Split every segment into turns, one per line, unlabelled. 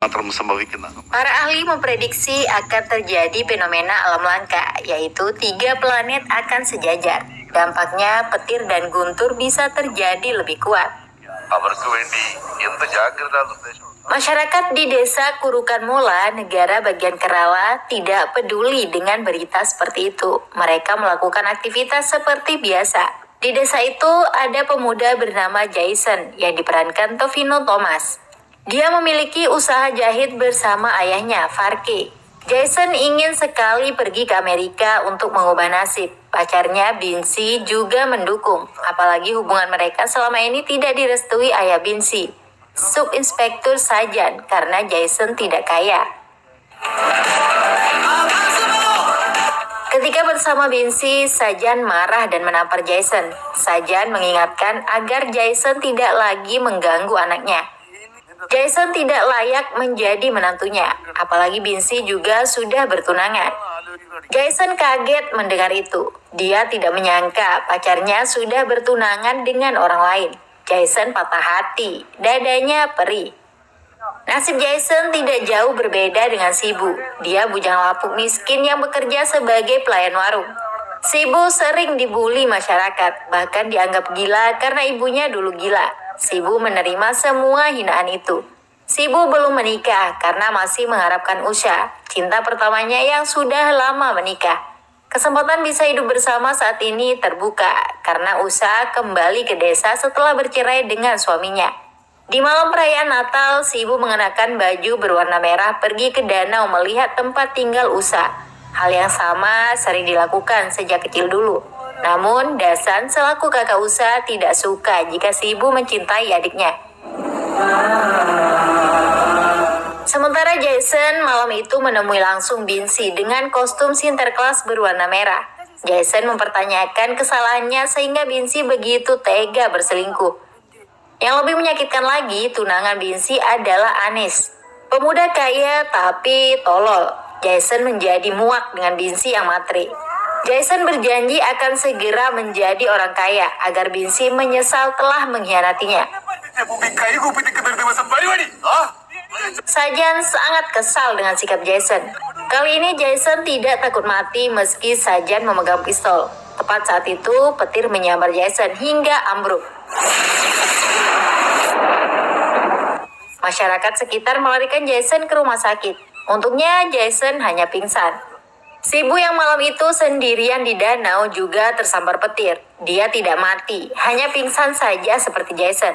Para ahli memprediksi akan terjadi fenomena alam langka, yaitu 3 planet akan sejajar. Dampaknya petir dan guntur bisa terjadi lebih kuat. Masyarakat di desa Kurukan Mula, negara bagian Kerala, tidak peduli dengan berita seperti itu. Mereka melakukan aktivitas seperti biasa. Di desa itu ada pemuda bernama Jason yang diperankan Tovino Thomas. Dia memiliki usaha jahit bersama ayahnya, Farke. Jason ingin sekali pergi ke Amerika untuk mengubah nasib. Pacarnya, Binsi, juga mendukung. Apalagi hubungan mereka selama ini tidak direstui ayah Binsi, Subinspektur Sajan, karena Jason tidak kaya. Ketika bersama Binsi, Sajan marah dan menampar Jason. Sajan mengingatkan agar Jason tidak lagi mengganggu anaknya. Jason tidak layak menjadi menantunya, apalagi Binsi juga sudah bertunangan. Jason kaget mendengar itu. Dia tidak menyangka pacarnya sudah bertunangan dengan orang lain. Jason patah hati, dadanya perih. Nasib Jason tidak jauh berbeda dengan Sibu. Dia bujang lapuk miskin yang bekerja sebagai pelayan warung. Sibu sering dibully masyarakat, bahkan dianggap gila karena ibunya dulu gila. Sibu menerima semua hinaan itu. Sibu belum menikah karena masih mengharapkan Usha, cinta pertamanya yang sudah lama menikah. Kesempatan bisa hidup bersama saat ini terbuka karena Usha kembali ke desa setelah bercerai dengan suaminya. Di malam perayaan Natal, Sibu mengenakan baju berwarna merah pergi ke danau melihat tempat tinggal Usha. Hal yang sama sering dilakukan sejak kecil dulu. Namun, Dasan selaku kakak Usha tidak suka jika Sibu mencintai adiknya. Sementara Jason malam itu menemui langsung Binsi dengan kostum Sinterklas berwarna merah. Jason mempertanyakan kesalahannya sehingga Binsi begitu tega berselingkuh. Yang lebih menyakitkan lagi, tunangan Binsi adalah Anis, pemuda kaya tapi tolol. Jason menjadi muak dengan Binsi yang matri. Jason berjanji akan segera menjadi orang kaya agar Binsi menyesal telah mengkhianatinya. Sajan sangat kesal dengan sikap Jason. Kali ini Jason tidak takut mati meski Sajan memegang pistol. Tepat saat itu, petir menyambar Jason hingga ambruk. Masyarakat sekitar melarikan Jason ke rumah sakit. Untungnya Jason hanya pingsan. Sibu yang malam itu sendirian di danau juga tersambar petir. Dia tidak mati, hanya pingsan saja seperti Jason.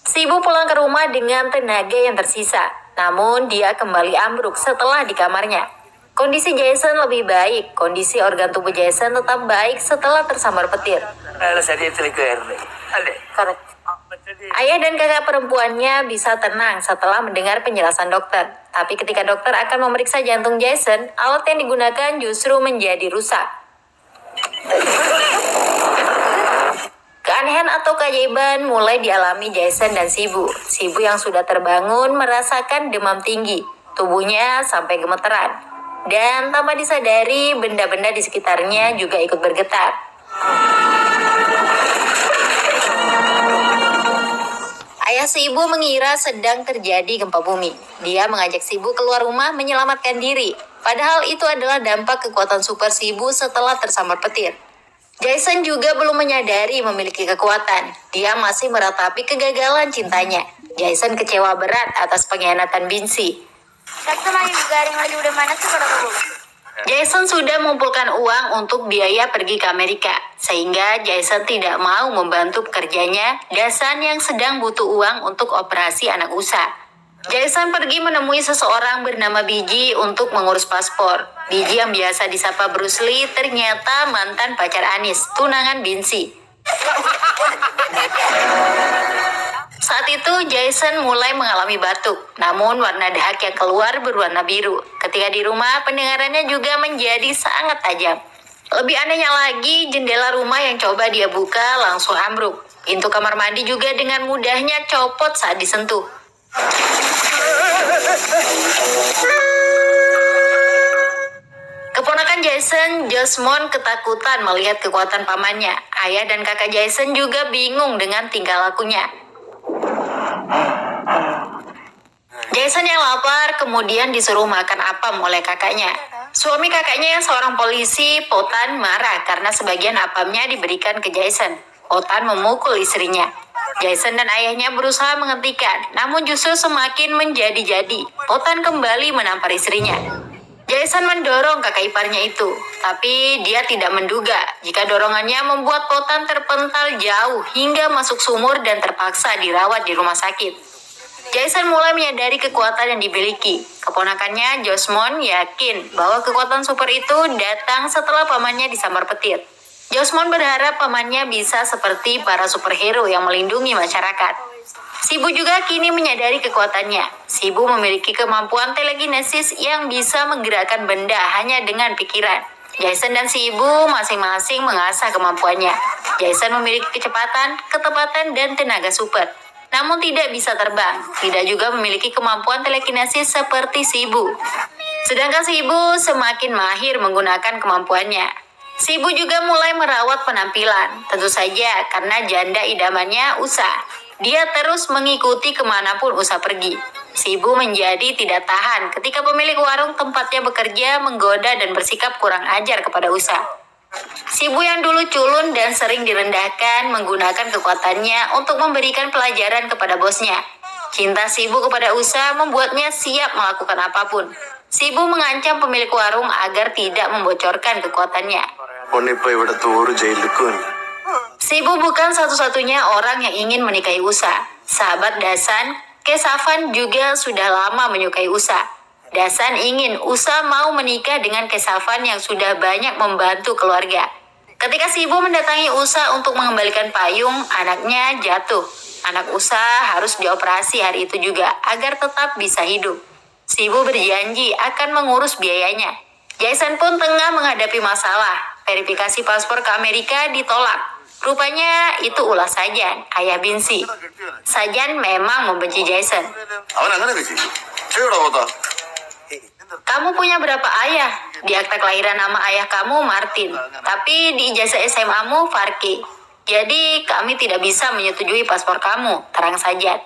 Sibu pulang ke rumah dengan tenaga yang tersisa. Namun dia kembali ambruk setelah di kamarnya. Kondisi Jason lebih baik. Kondisi organ tubuh Jason tetap baik setelah tersambar petir. Ayah dan kakak perempuannya bisa tenang setelah mendengar penjelasan dokter. Tapi ketika dokter akan memeriksa jantung Jason, alat yang digunakan justru menjadi rusak. Keanehan atau keajaiban mulai dialami Jason dan Sibu. Sibu yang sudah terbangun merasakan demam tinggi. Tubuhnya sampai gemeteran. Dan tanpa disadari, benda-benda di sekitarnya juga ikut bergetar. Ayah Sibu mengira sedang terjadi gempa bumi. Dia mengajak Sibu keluar rumah menyelamatkan diri. Padahal itu adalah dampak kekuatan super Sibu setelah tersambar petir. Jason juga belum menyadari memiliki kekuatan. Dia masih meratapi kegagalan cintanya. Jason kecewa berat atas pengkhianatan Binsi. Jason sudah mengumpulkan uang untuk biaya pergi ke Amerika, sehingga Jason tidak mau membantu pekerjanya, Dasan yang sedang butuh uang untuk operasi anak Usha. Jason pergi menemui seseorang bernama Biji untuk mengurus paspor. Biji yang biasa disapa Bruce Lee ternyata mantan pacar Anis, tunangan Binsi. Saat itu Jason mulai mengalami batuk, namun warna dahak yang keluar berwarna biru. Ketika di rumah, pendengarannya juga menjadi sangat tajam. Lebih anehnya lagi, jendela rumah yang coba dia buka langsung ambruk. Pintu kamar mandi juga dengan mudahnya copot saat disentuh. Keponakan Jason, Josmond, ketakutan melihat kekuatan pamannya. Ayah dan kakak Jason juga bingung dengan tingkah lakunya. Jason yang lapar kemudian disuruh makan apam oleh kakaknya. Suami kakaknya yang seorang polisi, Potan, marah karena sebagian apamnya diberikan ke Jason. Potan memukul istrinya. Jason dan ayahnya berusaha menghentikan, namun justru semakin menjadi-jadi. Potan kembali menampar istrinya. Jason mendorong kakak iparnya itu, tapi dia tidak menduga jika dorongannya membuat Potan terpental jauh hingga masuk sumur dan terpaksa dirawat di rumah sakit. Jason mulai menyadari kekuatan yang dimiliki. Keponakannya, Josmond, yakin bahwa kekuatan super itu datang setelah pamannya disambar petir. Josmond berharap pamannya bisa seperti para superhero yang melindungi masyarakat. Sibu juga kini menyadari kekuatannya. Sibu memiliki kemampuan telekinesis yang bisa menggerakkan benda hanya dengan pikiran. Jason dan Sibu masing-masing mengasah kemampuannya. Jason memiliki kecepatan, ketepatan, dan tenaga super. Namun tidak bisa terbang, tidak juga memiliki kemampuan telekinesis seperti Sibu. Sedangkan Sibu semakin mahir menggunakan kemampuannya. Sibu juga mulai merawat penampilan, tentu saja karena janda idamannya Usa. Dia terus mengikuti kemanapun Usa pergi. Sibu menjadi tidak tahan ketika pemilik warung tempatnya bekerja menggoda dan bersikap kurang ajar kepada Usa. Sibu yang dulu culun dan sering direndahkan menggunakan kekuatannya untuk memberikan pelajaran kepada bosnya. Cinta Sibu kepada Usa membuatnya siap melakukan apapun. Sibu mengancam pemilik warung agar tidak membocorkan kekuatannya. Sibu bukan satu-satunya orang yang ingin menikahi Usa. Sahabat Dasan, Kesafan juga sudah lama menyukai Usa. Dasan ingin Usa mau menikah dengan Kesafan yang sudah banyak membantu keluarga. Ketika Sibu mendatangi Usa untuk mengembalikan payung, anaknya jatuh. Anak Usa harus dioperasi hari itu juga agar tetap bisa hidup. Sibu berjanji akan mengurus biayanya. Jason pun tengah menghadapi masalah. Verifikasi paspor ke Amerika ditolak. Rupanya itu ulah Sajan, ayah Binsi. Sajan memang membenci Jason. Kamu punya berapa ayah? Di akta kelahiran nama ayah kamu Martin, tapi di ijazah SMA-mu Farki. Jadi kami tidak bisa menyetujui paspor kamu, terang Sajan.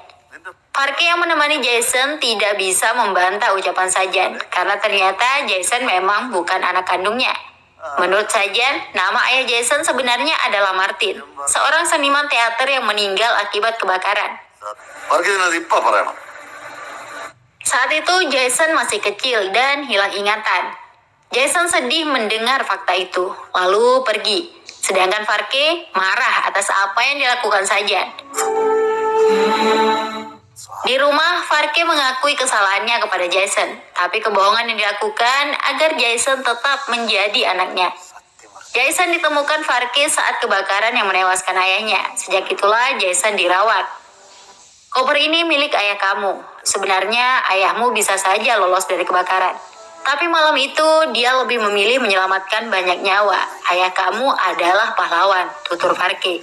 Farki yang menemani Jason tidak bisa membantah ucapan Sajan, karena ternyata Jason memang bukan anak kandungnya. Menurut Sajan, nama ayah Jason sebenarnya adalah Martin, seorang seniman teater yang meninggal akibat kebakaran. Saat itu Jason masih kecil dan hilang ingatan. Jason sedih mendengar fakta itu, lalu pergi. Sedangkan Farke marah atas apa yang dilakukan Sajan. Di rumah, Farke mengakui kesalahannya kepada Jason, tapi kebohongan yang dilakukan agar Jason tetap menjadi anaknya. Jason ditemukan Farke saat kebakaran yang menewaskan ayahnya. Sejak itulah Jason dirawat. Koper ini milik ayah kamu. Sebenarnya ayahmu bisa saja lolos dari kebakaran. Tapi malam itu dia lebih memilih menyelamatkan banyak nyawa. Ayah kamu adalah pahlawan, tutur Farke.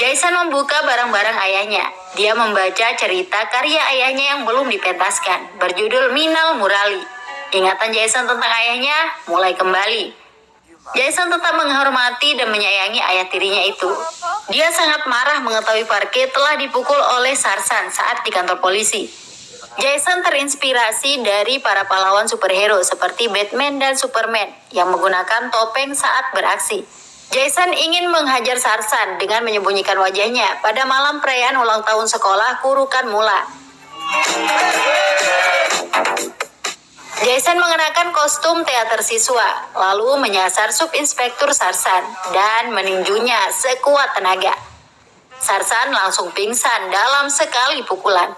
Jason membuka barang-barang ayahnya. Dia membaca cerita karya ayahnya yang belum dipentaskan, berjudul Minal Murali. Ingatan Jason tentang ayahnya mulai kembali. Jason tetap menghormati dan menyayangi ayah tirinya itu. Dia sangat marah mengetahui Farke telah dipukul oleh Sarsan saat di kantor polisi. Jason terinspirasi dari para pahlawan superhero seperti Batman dan Superman yang menggunakan topeng saat beraksi. Jason ingin menghajar Sarsan dengan menyembunyikan wajahnya pada malam perayaan ulang tahun sekolah Kurukan Mula. Jason mengenakan kostum teater siswa, lalu menyasar subinspektur Sarsan dan meninjunya sekuat tenaga. Sarsan langsung pingsan dalam sekali pukulan.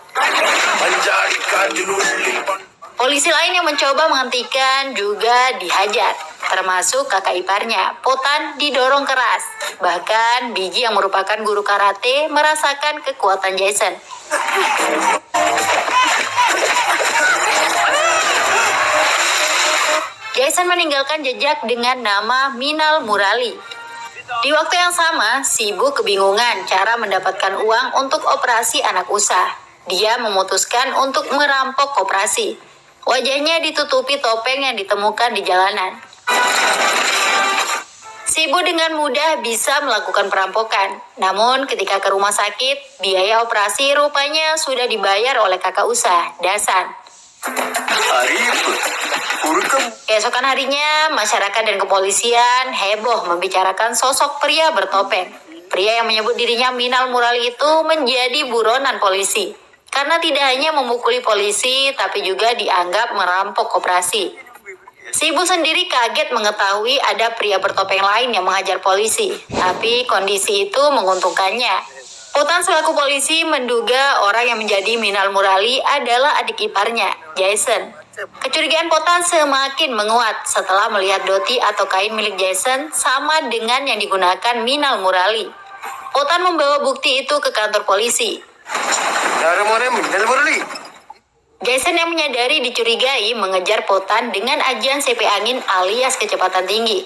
Polisi lain yang mencoba menghentikan juga dihajar, termasuk kakak iparnya, Potan, didorong keras. Bahkan Biji yang merupakan guru karate merasakan kekuatan Jason. Jason meninggalkan jejak dengan nama Minal Murali. Di waktu yang sama, Sibu kebingungan cara mendapatkan uang untuk operasi anak Usa. Dia memutuskan untuk merampok koperasi. Wajahnya ditutupi topeng yang ditemukan di jalanan. Sibu dengan mudah bisa melakukan perampokan. Namun ketika ke rumah sakit, biaya operasi rupanya sudah dibayar oleh kakak Usa, Dasan. Keesokan harinya, masyarakat dan kepolisian heboh membicarakan sosok pria bertopeng. Pria yang menyebut dirinya Minal Murali itu menjadi buronan polisi. Karena tidak hanya memukuli polisi, tapi juga dianggap merampok koperasi. Sibu sendiri kaget mengetahui ada pria bertopeng lain yang menghajar polisi. Tapi kondisi itu menguntungkannya. Potan selaku polisi menduga orang yang menjadi Minal Murali adalah adik iparnya, Jason. Kecurigaan Potan semakin menguat setelah melihat doti atau kain milik Jason sama dengan yang digunakan Minal Murali. Potan membawa bukti itu ke kantor polisi. Jason yang menyadari dicurigai mengejar Potan dengan ajian CP angin alias kecepatan tinggi.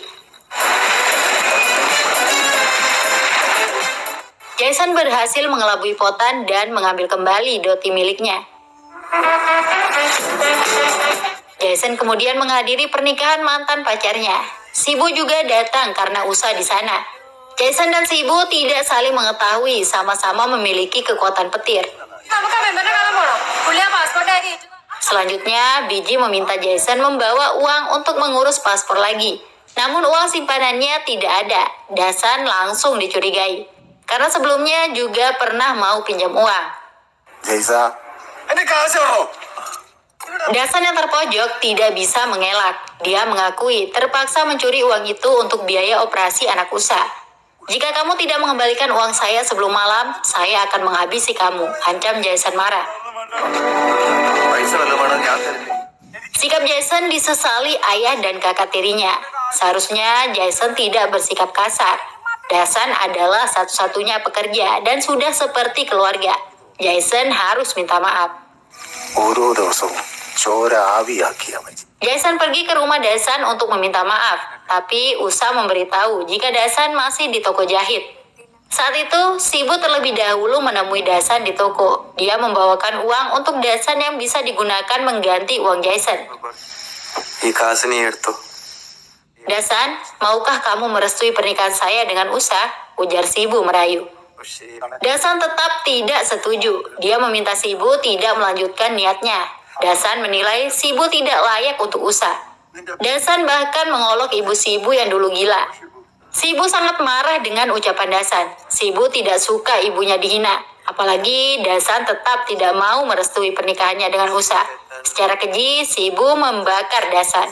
Jason berhasil mengelabui Potan dan mengambil kembali doti miliknya. Jason kemudian menghadiri pernikahan mantan pacarnya. Sibu juga datang karena Usa di sana. Jason dan Sibu tidak saling mengetahui, sama-sama memiliki kekuatan petir. Selanjutnya, Biji meminta Jason membawa uang untuk mengurus paspor lagi. Namun uang simpanannya tidak ada. Dasan langsung dicurigai. Karena sebelumnya juga pernah mau pinjam uang. Dasan yang terpojok tidak bisa mengelak. Dia mengakui terpaksa mencuri uang itu untuk biaya operasi anak Usa. Jika kamu tidak mengembalikan uang saya sebelum malam, saya akan menghabisi kamu, ancam Jason marah. Sikap Jason disesali ayah dan kakak tirinya. Seharusnya Jason tidak bersikap kasar. Dasan adalah satu-satunya pekerja dan sudah seperti keluarga. Jason harus minta maaf. Jason pergi ke rumah Dasan untuk meminta maaf, tapi Usa memberitahu jika Dasan masih di toko jahit. Saat itu, Sibu terlebih dahulu menemui Dasan di toko. Dia membawakan uang untuk Dasan yang bisa digunakan mengganti uang Jason. Dasan, maukah kamu merestui pernikahan saya dengan Usa? Ujar Sibu merayu. Dasan tetap tidak setuju. Dia meminta Sibu tidak melanjutkan niatnya. Dasan menilai Sibu tidak layak untuk Usa. Dasan bahkan mengolok ibu Sibu yang dulu gila. Sibu sangat marah dengan ucapan Dasan. Sibu tidak suka ibunya dihina. Apalagi Dasan tetap tidak mau merestui pernikahannya dengan Usa. Secara keji, Sibu membakar Dasan.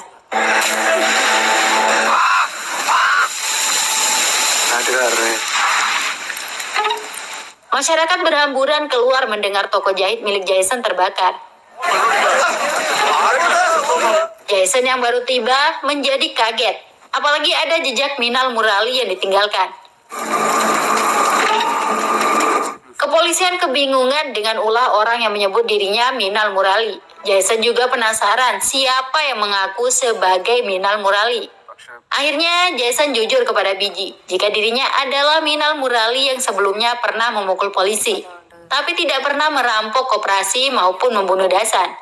Masyarakat berhamburan keluar mendengar toko jahit milik Jason terbakar. Jason yang baru tiba menjadi kaget. Apalagi ada jejak Minal Murali yang ditinggalkan. Kepolisian kebingungan dengan ulah orang yang menyebut dirinya Minal Murali. Jason juga penasaran siapa yang mengaku sebagai Minal Murali. Akhirnya Jason jujur kepada Biji jika dirinya adalah Minal Murali yang sebelumnya pernah memukul polisi, tapi tidak pernah merampok koperasi maupun membunuh Dasan.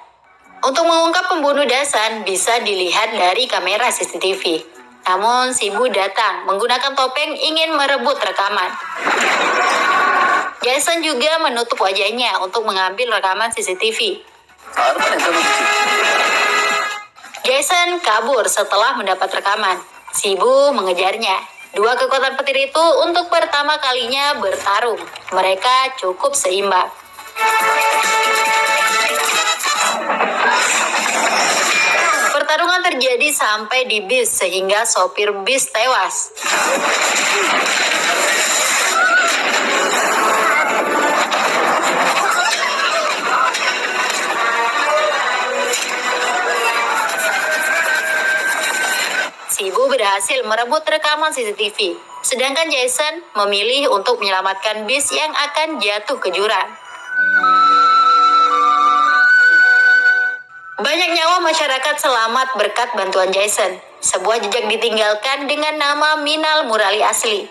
Untuk mengungkap pembunuh Dasan bisa dilihat dari kamera CCTV. Namun Sibu datang menggunakan topeng ingin merebut rekaman. Jason juga menutup wajahnya untuk mengambil rekaman CCTV. Jason kabur setelah mendapat rekaman. Sibu mengejarnya. Dua kekuatan petir itu untuk pertama kalinya bertarung. Mereka cukup seimbang. Pertarungan terjadi sampai di bis sehingga sopir bis tewas. Sibu berhasil merebut rekaman CCTV, sedangkan Jason memilih untuk menyelamatkan bis yang akan jatuh ke jurang. Banyak nyawa masyarakat selamat berkat bantuan Jason. Sebuah jejak ditinggalkan dengan nama Minal Murali asli.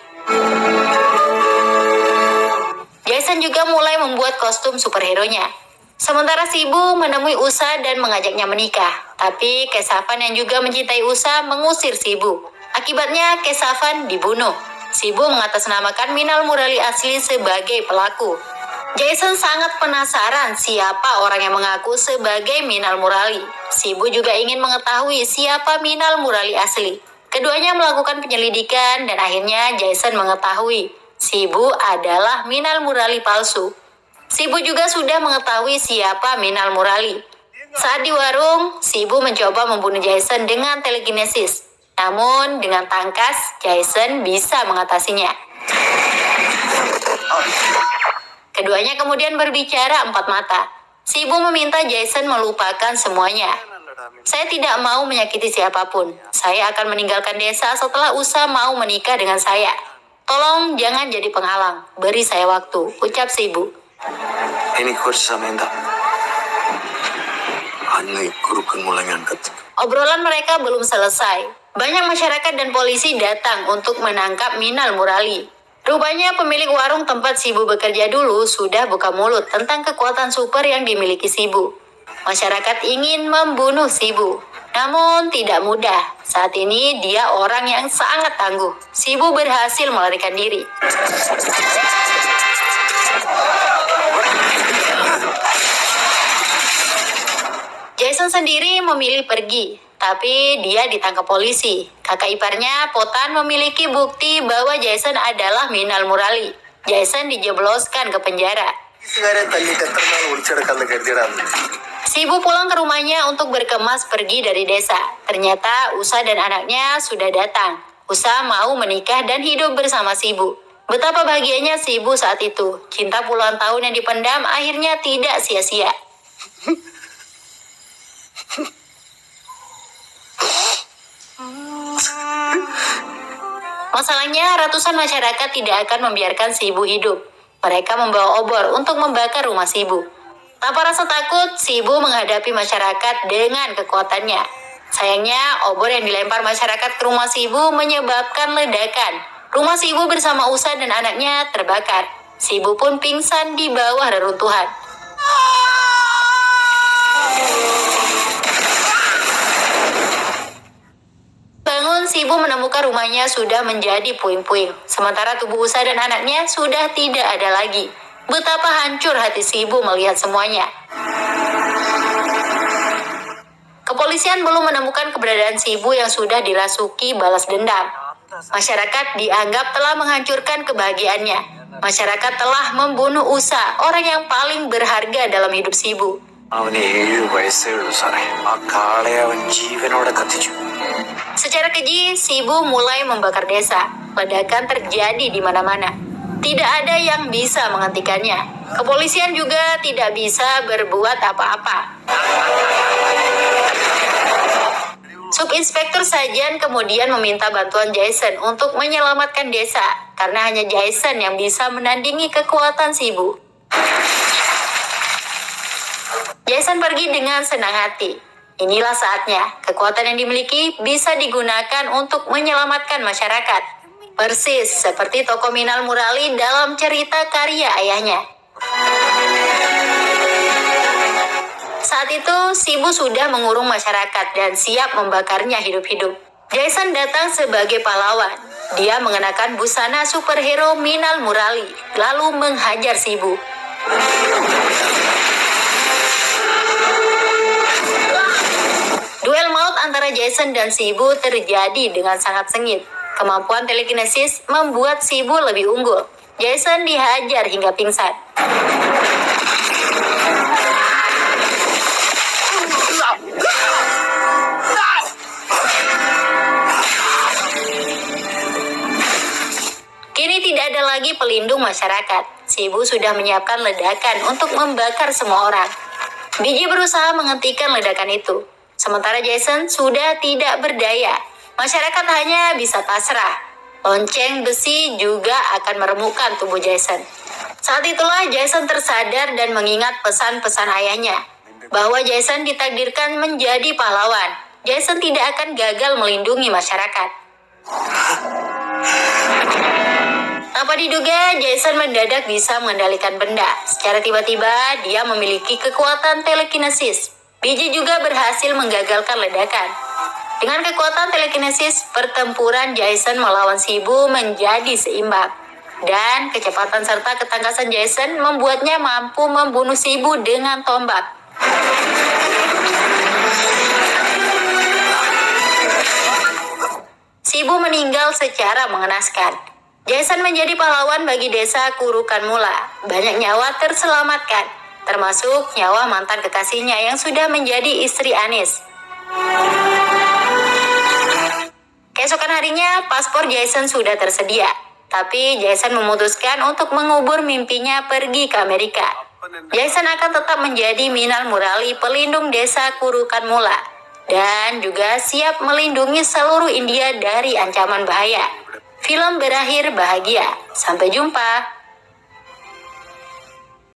Jason juga mulai membuat kostum superhero-nya. Sementara Sibu menemui Usa dan mengajaknya menikah. Tapi Kesavan yang juga mencintai Usa mengusir Sibu. Akibatnya Kesavan dibunuh. Shibu mengatasnamakan Minal Murali asli sebagai pelaku. Jason sangat penasaran siapa orang yang mengaku sebagai Minal Murali. Shibu juga ingin mengetahui siapa Minal Murali asli. Keduanya melakukan penyelidikan dan akhirnya Jason mengetahui Shibu adalah Minal Murali palsu. Shibu juga sudah mengetahui siapa Minal Murali. Saat di warung, Shibu mencoba membunuh Jason dengan telekinesis. Namun dengan tangkas, Jason bisa mengatasinya. Keduanya kemudian berbicara empat mata. Shibu meminta Jason melupakan semuanya. Saya tidak mau menyakiti siapapun. Saya akan meninggalkan desa setelah Usa mau menikah dengan saya. Tolong jangan jadi penghalang. Beri saya waktu, ucap Shibu.
Ini kursamenda. Hanya kurukun mulai ngangkat.
Obrolan mereka belum selesai. Banyak masyarakat dan polisi datang untuk menangkap Minal Murali. Rupanya pemilik warung tempat Shibu bekerja dulu sudah buka mulut tentang kekuatan super yang dimiliki Shibu. Masyarakat ingin membunuh Shibu, namun tidak mudah. Saat ini dia orang yang sangat tangguh. Shibu berhasil melarikan diri. Jason sendiri memilih pergi, tapi dia ditangkap polisi. Kakak iparnya, Potan, memiliki bukti bahwa Jason adalah Minal Murali. Jason dijebloskan ke penjara. Shibu pulang ke rumahnya untuk berkemas pergi dari desa. Ternyata Usa dan anaknya sudah datang. Usa mau menikah dan hidup bersama Shibu. Betapa bahagianya Shibu saat itu. Cinta puluhan tahun yang dipendam akhirnya tidak sia-sia. Masalahnya, ratusan masyarakat tidak akan membiarkan Shibu hidup. Mereka membawa obor untuk membakar rumah Shibu. Tanpa rasa takut, Shibu menghadapi masyarakat dengan kekuatannya. Sayangnya, obor yang dilempar masyarakat ke rumah Shibu menyebabkan ledakan. Rumah Shibu bersama Usa dan anaknya terbakar. Shibu pun pingsan di bawah reruntuhan. Shibu menemukan rumahnya sudah menjadi puing-puing, sementara tubuh Usa dan anaknya sudah tidak ada lagi. Betapa hancur hati Shibu melihat semuanya. Kepolisian belum menemukan keberadaan Shibu yang sudah dirasuki balas dendam. Masyarakat dianggap telah menghancurkan kebahagiaannya. Masyarakat telah membunuh Usa, orang yang paling berharga dalam hidup Shibu. Secara keji, Shibu mulai membakar desa. Ledakan terjadi di mana-mana. Tidak ada yang bisa menghentikannya. Kepolisian juga tidak bisa berbuat apa-apa. Subinspektur Sajan kemudian meminta bantuan Jason untuk menyelamatkan desa, karena hanya Jason yang bisa menandingi kekuatan Shibu. Jason pergi dengan senang hati. Inilah saatnya, kekuatan yang dimiliki bisa digunakan untuk menyelamatkan masyarakat. Persis seperti tokoh Minal Murali dalam cerita karya ayahnya. Saat itu, Shibu sudah mengurung masyarakat dan siap membakarnya hidup-hidup. Jason datang sebagai pahlawan. Dia mengenakan busana superhero Minal Murali, lalu menghajar Shibu. Duel maut antara Jason dan Shibu terjadi dengan sangat sengit. Kemampuan telekinesis membuat Shibu lebih unggul. Jason dihajar hingga pingsan. Kini tidak ada lagi pelindung masyarakat. Shibu sudah menyiapkan ledakan untuk membakar semua orang. Biji berusaha menghentikan ledakan itu. Sementara Jason sudah tidak berdaya. Masyarakat hanya bisa pasrah. Lonceng besi juga akan meremukkan tubuh Jason. Saat itulah Jason tersadar dan mengingat pesan-pesan ayahnya. Bahwa Jason ditakdirkan menjadi pahlawan. Jason tidak akan gagal melindungi masyarakat. Tanpa diduga, Jason mendadak bisa mengendalikan benda. Secara tiba-tiba, dia memiliki kekuatan telekinesis. Biji juga berhasil menggagalkan ledakan. Dengan kekuatan telekinesis, pertempuran Jason melawan Shibu menjadi seimbang. Dan kecepatan serta ketangkasan Jason membuatnya mampu membunuh Shibu dengan tombak. Shibu meninggal secara mengenaskan. Jason menjadi pahlawan bagi desa Kurukan Mula. Banyak nyawa terselamatkan, termasuk nyawa mantan kekasihnya yang sudah menjadi istri Anis. Keesokan harinya, paspor Jason sudah tersedia. Tapi Jason memutuskan untuk mengubur mimpinya pergi ke Amerika. Jason akan tetap menjadi Minal Murali, pelindung desa Kurukan Mula. Dan juga siap melindungi seluruh India dari ancaman bahaya. Film berakhir bahagia. Sampai jumpa.